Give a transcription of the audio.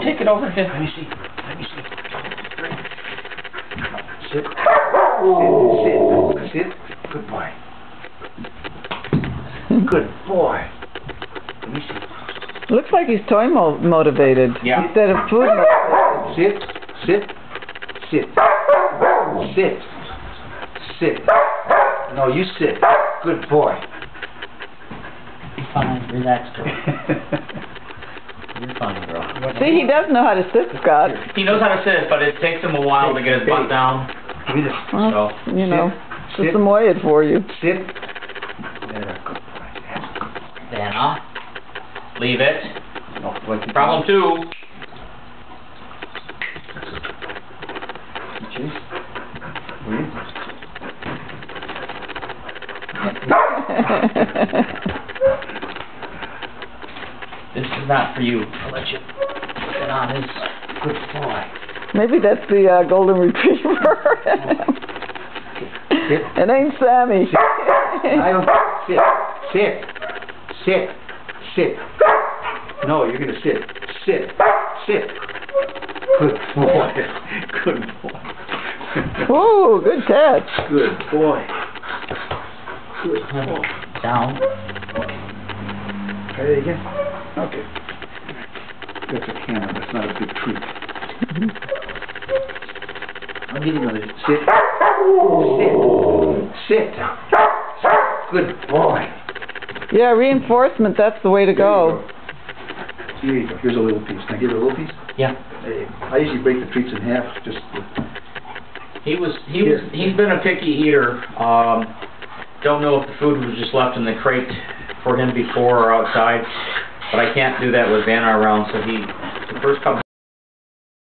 Take it over here. Let me see. Let me see. Sit. Sit. Sit. Sit. Good boy. Good boy. Let me see. Looks like he's toy motivated instead of food motivated. Sit. Sit. Sit. Sit. Sit. No, you sit. Good boy. You're fine. Relax, girl. You're fine, girl. See, he does know how to sit, Scott. He knows how to sit, but it takes him a while to get his butt down. Give me this. Well, So, you know, sit. just Samoy it for you. Sit. There, good boy. Vanna, leave it. No, like Problem 2. Cheese. Will This is not for you. I'll let you put it on his. Good boy. Maybe that's the golden retriever. Sit. It ain't Sammy. I don't sit. Sit. Sit. Sit. No, you're gonna sit. Sit. Sit. Good boy. Good boy. Ooh, good catch. Good boy. Good boy. Down. Try it again. Okay. That's a camera. That's not a big treat. I'll give you another. Sit. Sit. Sit. Good boy. Yeah, reinforcement, that's the way to go. Here you go. Here's a little piece. Can I give you a little piece? Yeah. There you go. I usually break the treats in half. Just. He's been a picky eater. Don't know if the food was just left in the crate for him before or outside, but I can't do that with Vanna around, so the first couple